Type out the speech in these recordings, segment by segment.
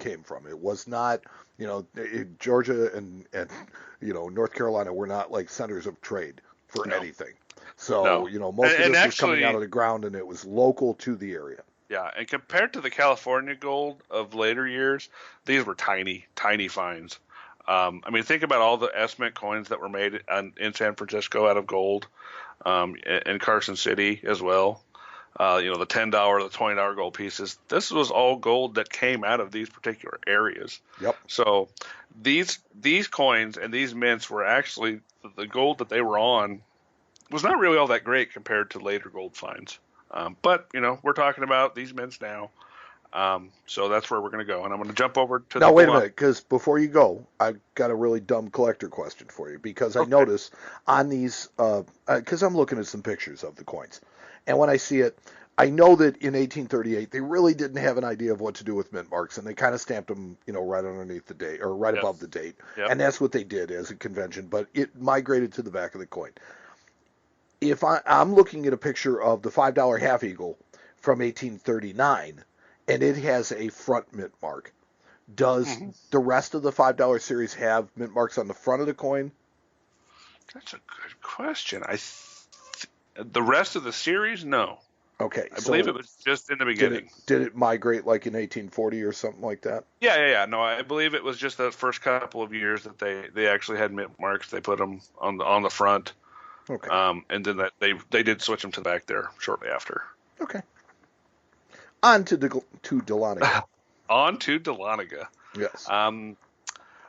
came from. It was not, Georgia and North Carolina were not like centers of trade for No, anything. So, no. most of And this was coming out actually, of the ground, and it was local to the area. yeah, and compared to the California gold of later years, these were tiny, tiny finds. I mean, think about all the estimate coins that were made in San Francisco out of gold, in Carson City as well. The $10, the $20 gold pieces. This was all gold that came out of these particular areas. Yep. So these coins and these mints were actually the gold that they were on was not really all that great compared to later gold finds. But we're talking about these mints now. So that's where we're going to go. And I'm going to jump over to Now, the wait a minute, because before you go, I've got a really dumb collector question for you. Because I notice on these, because I'm looking at some pictures of the coins, and when I see it, I know that in 1838 they really didn't have an idea of what to do with mint marks, and they kind of stamped them, right underneath the date or right above the date, and that's what they did as a convention. But it migrated to the back of the coin. If I'm looking at a picture of the $5 half eagle from 1839, and it has a front mint mark, does the rest of the $5 series have mint marks on the front of the coin? That's a good question. The rest of the series, no. Okay, I believe it was just in the beginning. Did it migrate like in 1840 or something like that? Yeah. No, I believe it was just the first couple of years that they actually had mint marks. They put them on the front. Okay. And then they did switch them to the back there shortly after. Okay. On to Dahlonega. On to Dahlonega. Yes.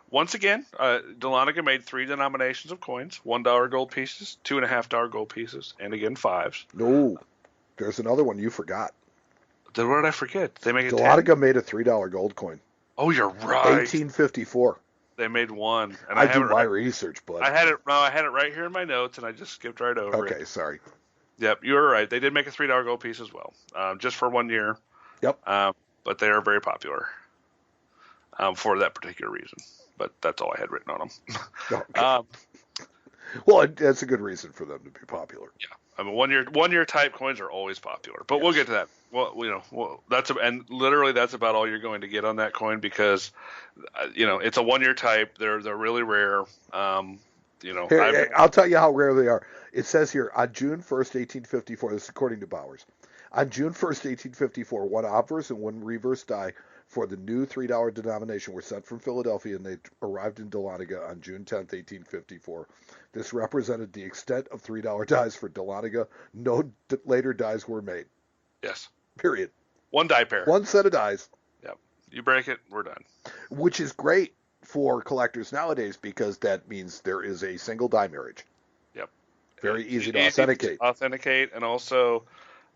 Once again, Dahlonega made 3 denominations of coins: $1 gold pieces, $2.50 gold pieces, and again 5s. No, there's another one you forgot. Then what did I forget? They make Dahlonega made a $3 gold coin. Oh, you're right. 1854. They made one. And I do my research, bud. I had it right here in my notes, and I just skipped right over it. Okay, sorry. Yep, you were right. They did make a $3 gold piece as well, just for 1 year. Yep. But they are very popular for that particular reason. But that's all I had written on them. Okay. Well, that's a good reason for them to be popular. Yeah, I mean, one year type coins are always popular, but we'll get to that. Well, and literally that's about all you're going to get on that coin because, it's a 1 year type. They're really rare. Here, I'll tell you how rare they are. It says here on June 1st, 1854. This is according to Bowers. On June 1st, 1854, 1 obverse and 1 reverse die for the new $3 denomination were sent from Philadelphia, and they arrived in Dahlonega on June 10th, 1854. This represented the extent of $3 dies for Dahlonega. No later dies were made. Yes. Period. 1 die pair. 1 set of dies. Yep. You break it, we're done. Which is great for collectors nowadays because that means there is a single die marriage. Yep. Very easy to authenticate. And also,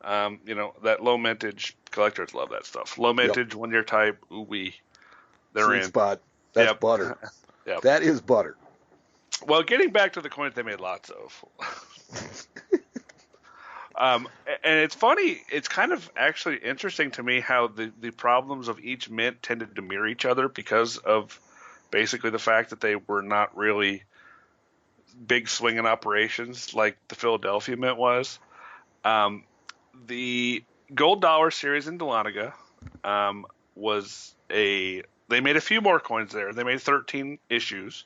that low mintage collectors love that stuff. Low mintage, 1 year type, ooh wee. They're Sweet in. spot. That's butter. Yep. That is butter. Well, getting back to the coins they made lots of. And it's funny, it's kind of actually interesting to me how the problems of each mint tended to mirror each other because of basically the fact that they were not really big swinging operations like the Philadelphia Mint was. The gold dollar series in Dahlonega they made a few more coins there. They made 13 issues.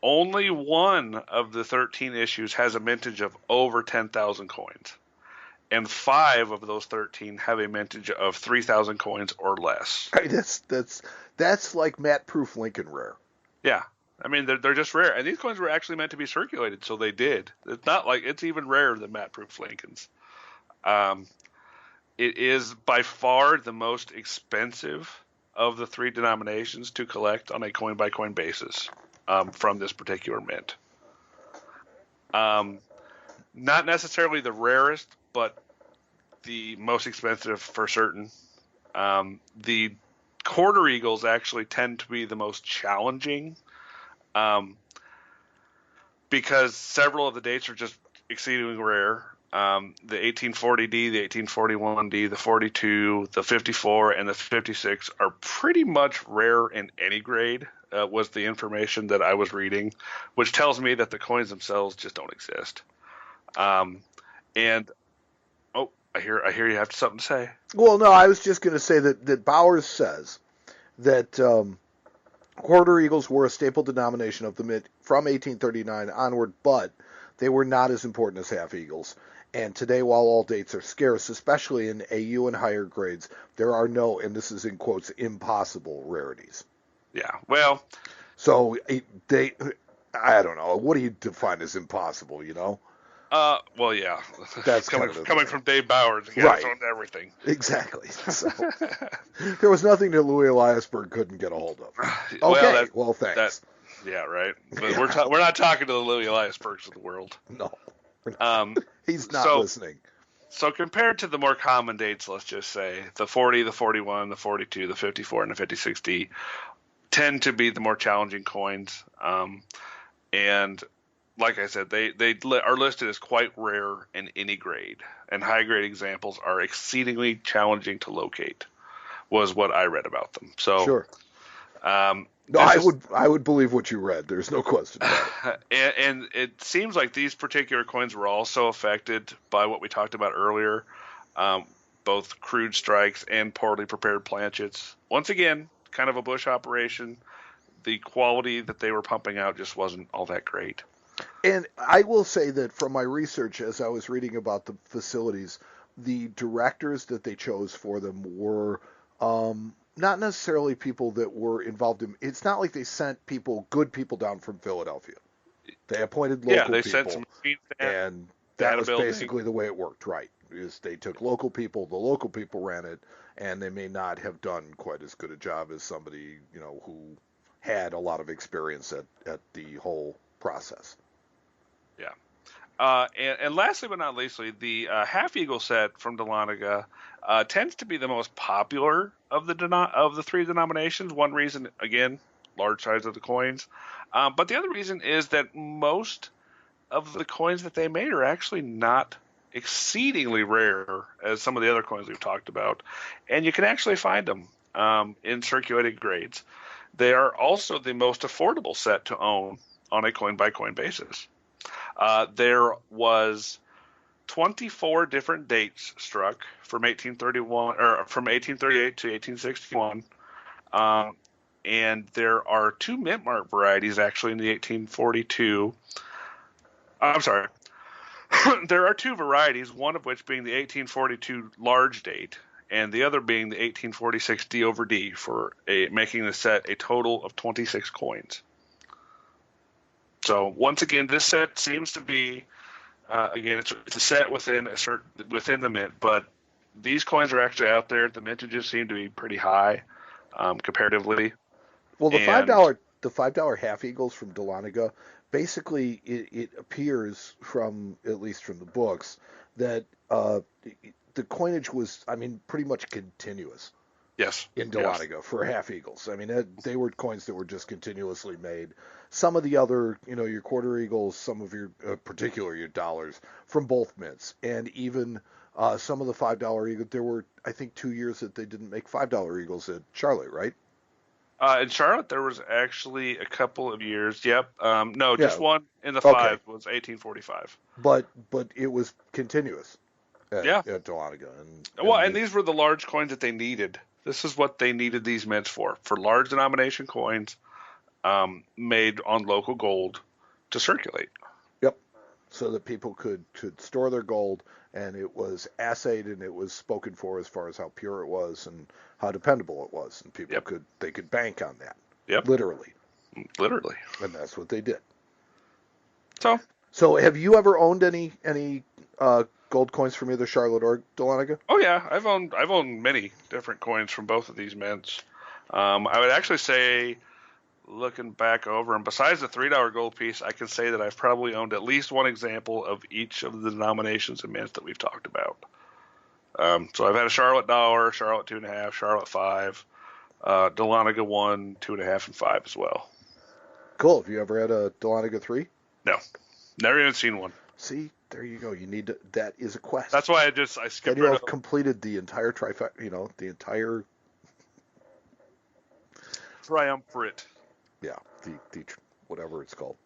Only one of the 13 issues has a mintage of over 10,000 coins. And 5 of those 13 have a mintage of 3,000 coins or less. That's like matte-proof Lincoln rare. Yeah. I mean, they're just rare. And these coins were actually meant to be circulated, so they did. It's not like it's even rarer than matte-proof Lincolns. It is by far the most expensive of the 3 denominations to collect on a coin-by-coin basis from this particular mint. Not necessarily the rarest, but the most expensive for certain. The quarter eagles actually tend to be the most challenging because several of the dates are just exceedingly rare. The 1840D, the 1841D, the 42, the 54, and the 56 are pretty much rare in any grade, was the information that I was reading, which tells me that the coins themselves just don't exist. And I hear you have something to say. Well, no, I was just going to say that Bowers says that quarter eagles were a staple denomination of the mint from 1839 onward, but they were not as important as half eagles. And today, while all dates are scarce, especially in AU and higher grades, there are no, and this is in quotes, impossible rarities. Yeah. Well. So I don't know. What do you define as impossible? Well, yeah. That's coming kind of the coming thing. from Dave Bowers, the guy Right. who's owned everything. Exactly. So there was nothing that Louis Eliasberg couldn't get a hold of. Well, Okay. Well, thanks. yeah, right. But Yeah. we're not talking to the Louis Eliasbergs of the world. No. Um, He's not so listening. so compared to the more common dates, let's just say the 40, the 41, the 42, the 54, and the 5060 tend to be the more challenging coins. And like I said, they are listed as quite rare in any grade, and high grade examples are exceedingly challenging to locate. Was what I read about them. So, Sure. no, I would believe what you read. There's no question about it. And it seems like these particular coins were also affected by what we talked about earlier, both crude strikes and poorly prepared planchets. Once again, kind of a bush operation. The quality that they were pumping out just wasn't all that great. And I will say that from my research, as I was reading about the facilities, the directors that they chose for them were not necessarily people that were involved in. It's not like they sent good people down from Philadelphia. They appointed Yeah, local they sent some people, machines down, and they that had a was building. basically the way it worked. Right? Is they took local people, the local people ran it, and they may not have done quite as good a job as somebody who had a lot of experience at the whole process. Yeah. And lastly but not leastly, the half eagle set from Dahlonega tends to be the most popular of the three denominations. One reason, again, large size of the coins, but the other reason is that most of the coins that they made are actually not exceedingly rare as some of the other coins we've talked about, and you can actually find them in circulating grades. They are also the most affordable set to own on a coin by coin basis. There was 24 different dates struck from 1831 or from 1838 to 1861, and there are two mint mark varieties actually in the 1842. I'm sorry. There are two varieties, one of which being the 1842 large date, and the other being the 1846 D over D, making the set a total of 26 coins. So once again, this set seems to be again it's a set within within the mint, but these coins are actually out there. The mintages seem to be pretty high comparatively, Well, and the $5 half eagles from Dahlonega, basically it appears from at least from the books that the coinage was, I mean, pretty much continuous yes, in yes, Dahlonega for half eagles. I mean, they were coins that were just continuously made. Some of the other, your quarter eagles, some of your, particular your dollars from both mints, and even some of the $5 eagles. There were, I think, 2 years that they didn't make $5 eagles at Charlotte, right? In Charlotte, there was actually a couple of years. Yep. No, just Yeah. one in the Okay. five was 1845. But it was continuous Yeah. at Dahlonega, Well, and and these were the large coins that they needed. This is what they needed these mints for large denomination coins made on local gold to circulate. yep, so that people could store their gold, and it was assayed and it was spoken for as far as how pure it was and how dependable it was, and people Yep. could bank on that, Yep. literally, Literally. and that's what they did. So So, have you ever owned any gold coins from either Charlotte or Dahlonega? oh yeah, I've owned many different coins from both of these mints. I would actually say, looking back over, and besides the $3 gold piece, I can say that I've probably owned at least one example of each of the denominations and mints that we've talked about. So I've had a Charlotte dollar, Charlotte 2.5, Charlotte 5, Dahlonega 1, 2.5, and 5 as well. Cool. Have you ever had a Dahlonega 3? No, never even seen one. See, there you go. You need to, that is a quest. That's why I Then skipped you'll right have over. completed the entire trifecta, the entire, Triumvirate. yeah, the whatever it's called.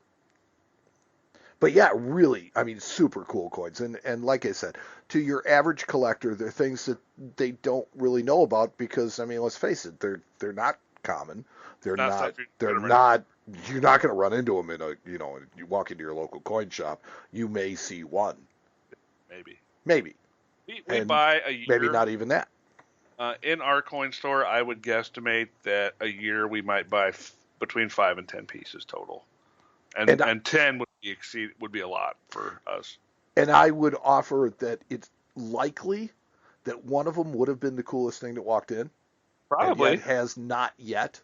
But yeah, really, I mean, super cool coins. And like I said, to your average collector, they're things that they don't really know about because, I mean, let's face it, they're not common. They're Not not stuff you're they're gonna run into. not you're not going to run into them in a, you walk into your local coin shop, you may see one, Maybe. maybe, We and buy a maybe year not even that. in our coin store. I would guesstimate that a year we might buy between 5 and 10 pieces total, And and 10 would be a lot for us. and I would offer that it's likely that one of them would have been the coolest thing that walked in, and yet Probably. has not yet.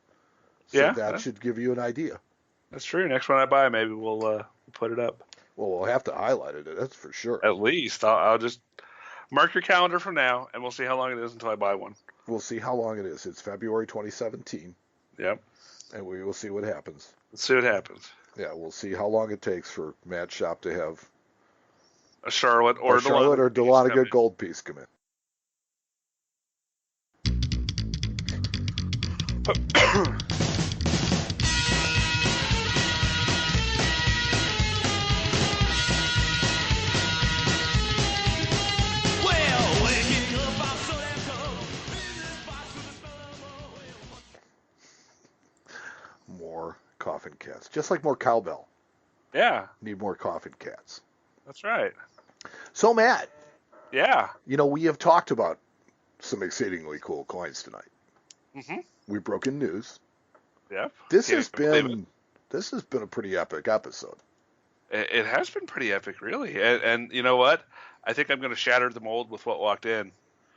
So Yeah, that should give you an idea. that's true. Next one I buy, maybe we'll put it up. Well, we'll have to highlight it. That's for sure. At least I'll just mark your calendar from now, and we'll see how long it is until I buy one. We'll see how long it is. It's February 2017, Yep. and we will see what happens. Let's see what happens. Yeah, we'll see how long it takes for Matt's shop to have A Charlotte or a Charlotte or Dahlonega gold piece come in. More coffin cats, just like more cowbell. Yeah, Need more coffin cats. that's right. So, Matt, Yeah. we have talked about some exceedingly cool coins tonight. Mm-hmm. We broke in news. Yep. This Can't has believe it. been a pretty epic episode. It has been pretty epic, really. And you know what? I think I'm going to shatter the mold with what walked in.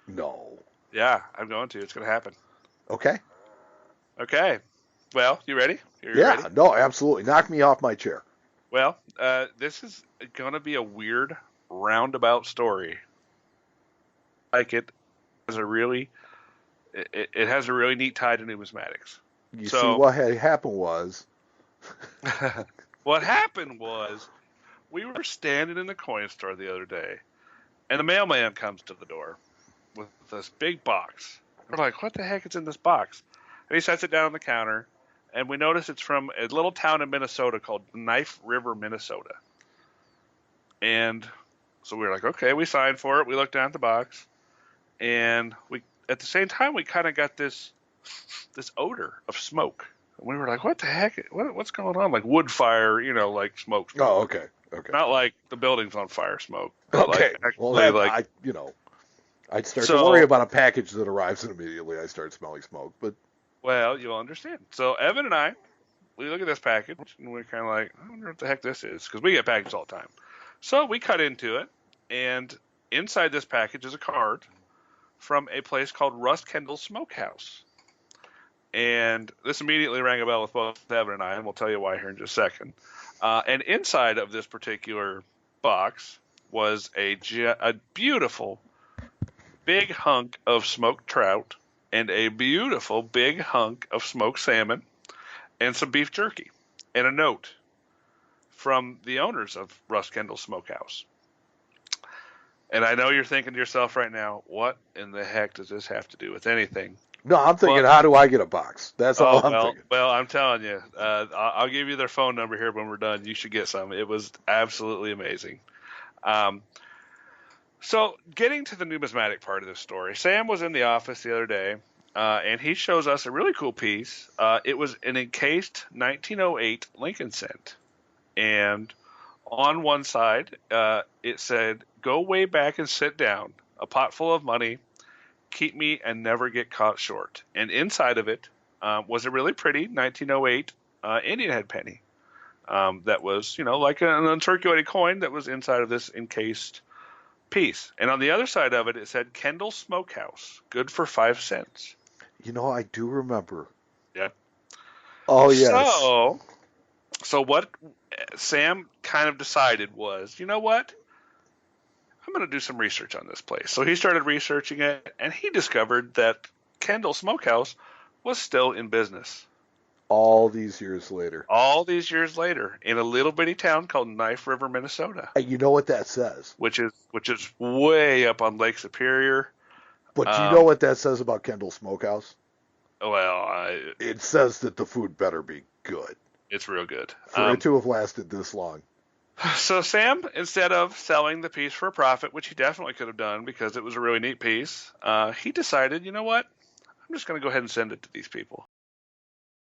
No. Yeah, I'm going to. It's going to happen. Okay. Okay. Well, you ready? You Yeah. ready? No, absolutely. Knock me off my chair. Well, this is going to be a weird roundabout story. Like it has a really, it has a really neat tie to numismatics. You So- see, what had happened was, What happened was we were standing in the coin store the other day, and the mailman comes to the door with this big box. We're like, what the heck is in this box? And he sets it down on the counter, and we notice it's from a little town in Minnesota called Knife River, Minnesota. And so we were like, okay, we signed for it. We looked down at the box, and we at the same time we kind of got this odor of smoke. And we were like, what the heck? What's going on? Like wood fire, like smoke. oh, okay. Okay. Not like the building's on fire smoke. But Okay. Like, Well, actually, that, I'd start to So- worry about a package that arrives and immediately I start smelling smoke. But well, you'll understand. So Evan and I, we look at this package, and we're kind of like, I wonder what the heck this is, because we get packages all the time. So we cut into it, and inside this package is a card from a place called Rust Kendall Smokehouse. And this immediately rang a bell with both Evan and I, and we'll tell you why here in just a second. And inside of this particular box was a beautiful big hunk of smoked trout and a beautiful big hunk of smoked salmon and some beef jerky and a note from the owners of Rust Kendall Smokehouse. And I know you're thinking to yourself right now, what in the heck does this have to do with anything? no, I'm thinking, Well- how do I get a box? That's all I'm well, thinking. well, I'm telling you, I'll give you their phone number here when we're done. You should get some. It was absolutely amazing. So getting to the numismatic part of this story, Sam was in the office the other day, and he shows us a really cool piece. It was an encased 1908 Lincoln cent. And on one side, it said, "Go way back and sit down. A pot full of money. Keep me and never get caught short." And inside of it was a really pretty 1908 Indian head penny that was, like an uncirculated coin that was inside of this encased piece. And on the other side of it, it said Kendall Smokehouse, good for 5 cents. I do remember. Yeah. Oh, yes. So what Sam kind of decided was, you know what? I'm going to do some research on this place. So he started researching it, and he discovered that Kendall Smokehouse was still in business. All these years later. All these years later, in a little bitty town called Knife River, Minnesota, And you know what that says? which is way up on Lake Superior. But you know what that says about Kendall Smokehouse? Well, It says that the food better be good it's real good. for it to have lasted this long. So Sam, instead of selling the piece for a profit, which he definitely could have done because it was a really neat piece, he decided, you know what? I'm just going to go ahead and send it to these people.